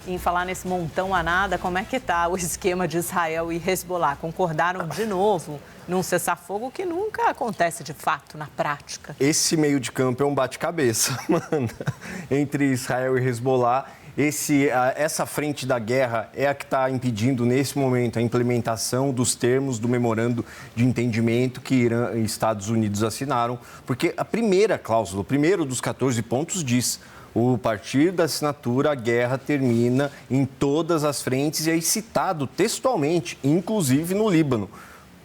Em falar nesse montão a nada, como é que está o esquema de Israel e Hezbollah? Concordaram de novo num cessar-fogo que nunca acontece de fato na prática. Esse meio de campo é um bate-cabeça, Amanda, entre Israel e Hezbollah. Essa frente da guerra é a que está impedindo, nesse momento, a implementação dos termos do memorando de entendimento que Irã e Estados Unidos assinaram, porque a primeira cláusula, o primeiro dos 14 pontos diz: a partir da assinatura, a guerra termina em todas as frentes, e aí citado textualmente, inclusive no Líbano,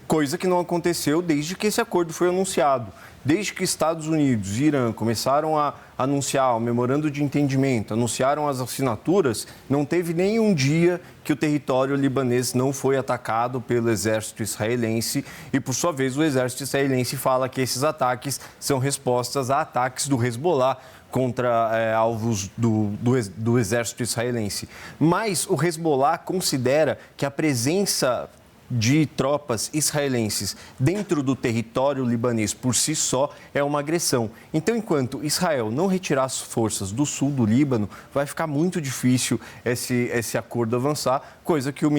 coisa que não aconteceu desde que esse acordo foi anunciado. Desde que Estados Unidos e Irã começaram a anunciar o memorando de entendimento, anunciaram as assinaturas, não teve nenhum dia que o território libanês não foi atacado pelo exército israelense e, por sua vez, o exército israelense fala que esses ataques são respostas a ataques do Hezbollah contra alvos do exército israelense. Mas o Hezbollah considera que a presença de tropas israelenses dentro do território libanês por si só é uma agressão. Então, enquanto Israel não retirar as forças do sul do Líbano, vai ficar muito difícil esse acordo avançar, coisa que o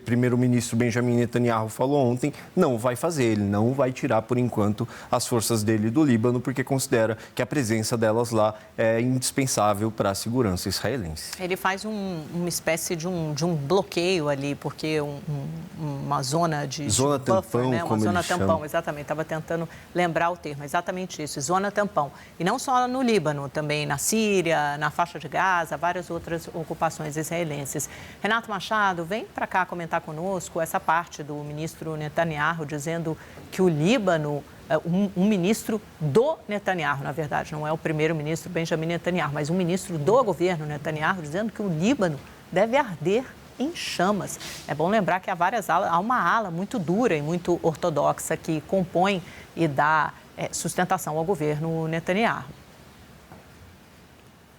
primeiro-ministro Benjamin Netanyahu falou ontem, não vai fazer. Ele não vai tirar, por enquanto, as forças dele do Líbano, porque considera que a presença delas lá é indispensável para a segurança israelense. Ele faz uma espécie de um bloqueio ali, porque uma zona de zona buffer, tampão, né? Uma como zona eles tampão, chamam. exatamente. Estava tentando lembrar o termo, exatamente isso, zona tampão. E não só no Líbano, também na Síria, na faixa de Gaza, várias outras ocupações israelenses. Renato Machado, vem para cá comentar conosco essa parte do ministro Netanyahu dizendo que o Líbano, um ministro do Netanyahu, na verdade, não é o primeiro-ministro Benjamin Netanyahu, mas um ministro do governo Netanyahu dizendo que o Líbano deve arder em chamas. É bom lembrar que há uma ala muito dura e muito ortodoxa que compõe e dá sustentação ao governo Netanyahu.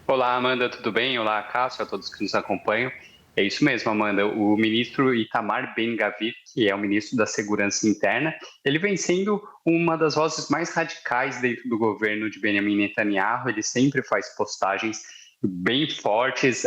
Olá, Amanda, tudo bem? Olá, Cássio, a todos que nos acompanham. É isso mesmo, Amanda. O ministro Itamar Ben-Gvir, que é o ministro da Segurança Interna, ele vem sendo uma das vozes mais radicais dentro do governo de Benjamin Netanyahu. Ele sempre faz postagens bem fortes.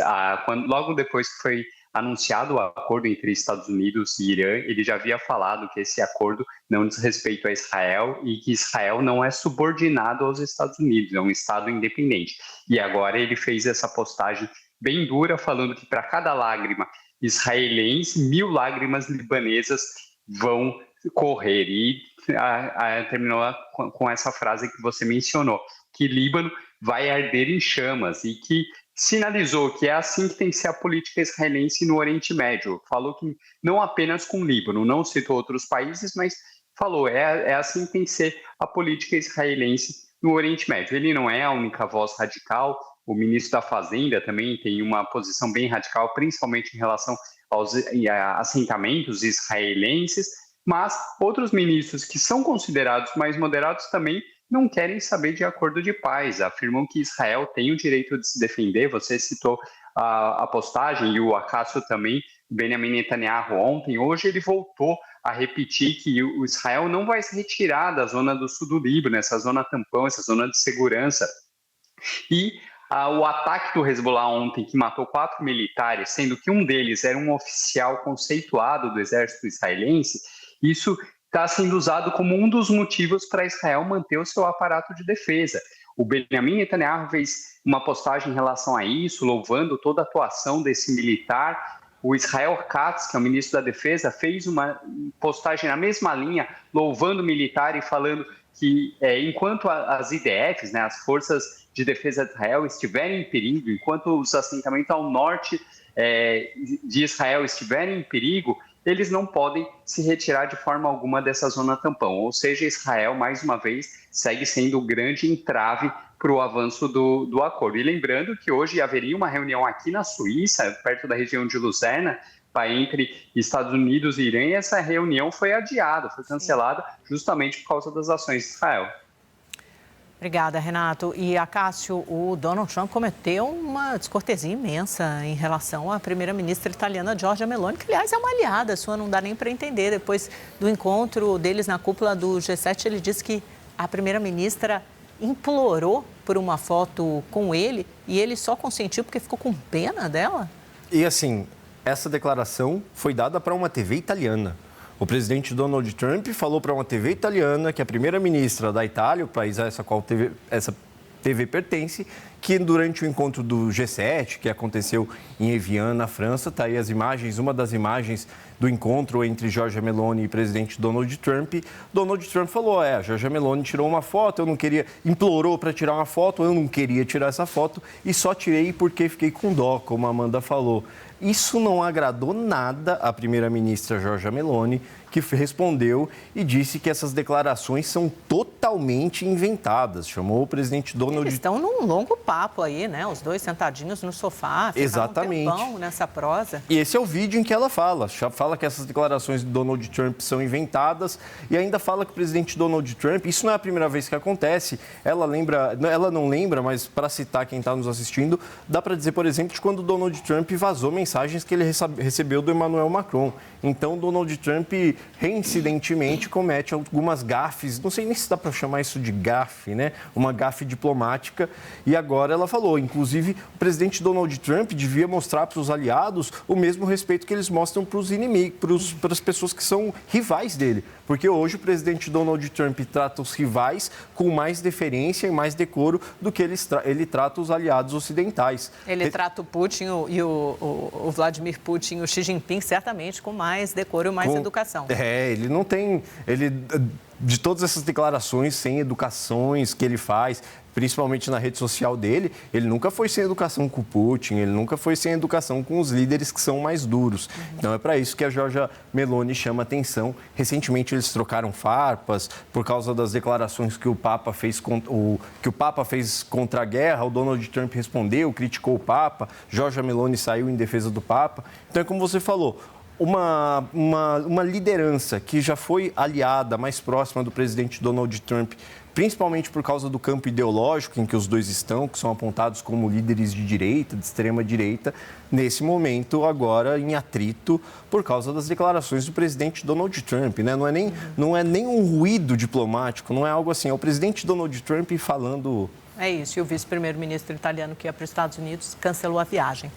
Logo depois que foi anunciado o acordo entre Estados Unidos e Irã, ele já havia falado que esse acordo não diz respeito a Israel e que Israel não é subordinado aos Estados Unidos, é um Estado independente. E agora ele fez essa postagem bem dura, falando que para cada lágrima israelense, 1.000 lágrimas libanesas vão correr. E terminou com essa frase que você mencionou, que Líbano vai arder em chamas, e que sinalizou que é assim que tem que ser a política israelense no Oriente Médio. Falou que não apenas com o Líbano, não citou outros países, mas falou, é assim que tem que ser a política israelense no Oriente Médio. Ele não é a única voz radical, o ministro da Fazenda também tem uma posição bem radical, principalmente em relação aos assentamentos israelenses, mas outros ministros que são considerados mais moderados também não querem saber de acordo de paz, afirmam que Israel tem o direito de se defender. Você citou a postagem e o Acácio também, Benjamin Netanyahu ontem. Hoje ele voltou a repetir que o Israel não vai se retirar da zona do sul do Líbano, essa zona tampão, essa zona de segurança. E o ataque do Hezbollah ontem, que matou 4 militares, sendo que um deles era um oficial conceituado do exército israelense, isso está sendo usado como um dos motivos para Israel manter o seu aparato de defesa. O Benjamin Netanyahu fez uma postagem em relação a isso, louvando toda a atuação desse militar. O Israel Katz, que é o ministro da Defesa, fez uma postagem na mesma linha, louvando o militar e falando que enquanto as IDFs, né, as Forças de Defesa de Israel, estiverem em perigo, enquanto os assentamentos ao norte de Israel estiverem em perigo, eles não podem se retirar de forma alguma dessa zona tampão. Ou seja, Israel, mais uma vez, segue sendo o grande entrave para o avanço do acordo. E lembrando que hoje haveria uma reunião aqui na Suíça, perto da região de Lucerna, entre Estados Unidos e Irã, e essa reunião foi adiada, foi cancelada justamente por causa das ações de Israel. Obrigada, Renato. E, Acácio, o Donald Trump cometeu uma descortesia imensa em relação à primeira-ministra italiana Giorgia Meloni, que, aliás, é uma aliada sua, não dá nem para entender. Depois do encontro deles na cúpula do G7, ele disse que a primeira-ministra implorou por uma foto com ele e ele só consentiu porque ficou com pena dela? E assim, essa declaração foi dada para uma TV italiana. O presidente Donald Trump falou para uma TV italiana que a primeira-ministra da Itália, o país a qual essa TV pertence, que durante o encontro do G7, que aconteceu em Evian, na França, está aí as imagens, uma das imagens do encontro entre Giorgia Meloni e o presidente Donald Trump. Donald Trump falou, a Giorgia Meloni tirou uma foto, eu não queria, implorou para tirar uma foto, eu não queria tirar essa foto e só tirei porque fiquei com dó, como a Amanda falou. Isso não agradou nada à primeira-ministra Giorgia Meloni, que respondeu e disse que essas declarações são totalmente inventadas. Chamou o presidente Donald Trump. Eles estão num longo papo aí, né? Os dois sentadinhos no sofá, exatamente, um tempão nessa prosa. E esse é o vídeo em que ela fala que essas declarações de Donald Trump são inventadas e ainda fala que o presidente Donald Trump, isso não é a primeira vez que acontece, ela não lembra, mas para citar quem está nos assistindo, dá para dizer, por exemplo, de quando o Donald Trump vazou mensagens que ele recebeu do Emmanuel Macron. Então, Donald Trump reincidentemente comete algumas gafes, não sei nem se dá para chamar isso de gafe, né? Uma gafe diplomática. E agora ela falou, inclusive, o presidente Donald Trump devia mostrar para os aliados o mesmo respeito que eles mostram para os inimigos, para as pessoas que são rivais dele. Porque hoje o presidente Donald Trump trata os rivais com mais deferência e mais decoro do que ele trata os aliados ocidentais. Ele trata o Putin e o Vladimir Putin e o Xi Jinping certamente com mais decoro e mais educação. Ele não tem... De todas essas declarações sem educações que ele faz, principalmente na rede social dele, ele nunca foi sem educação com o Putin, ele nunca foi sem educação com os líderes que são mais duros. Então é para isso que a Giorgia Meloni chama atenção. Recentemente eles trocaram farpas por causa das declarações que o Papa fez contra a guerra. O Donald Trump respondeu, criticou o Papa, Giorgia Meloni saiu em defesa do Papa. Então é como você falou, uma liderança que já foi aliada, mais próxima do presidente Donald Trump, principalmente por causa do campo ideológico em que os dois estão, que são apontados como líderes de direita, de extrema direita, nesse momento agora em atrito por causa das declarações do presidente Donald Trump, né? Não é nem um ruído diplomático, não é algo assim, é o presidente Donald Trump falando... É isso, e o vice-primeiro-ministro italiano que ia para os Estados Unidos cancelou a viagem.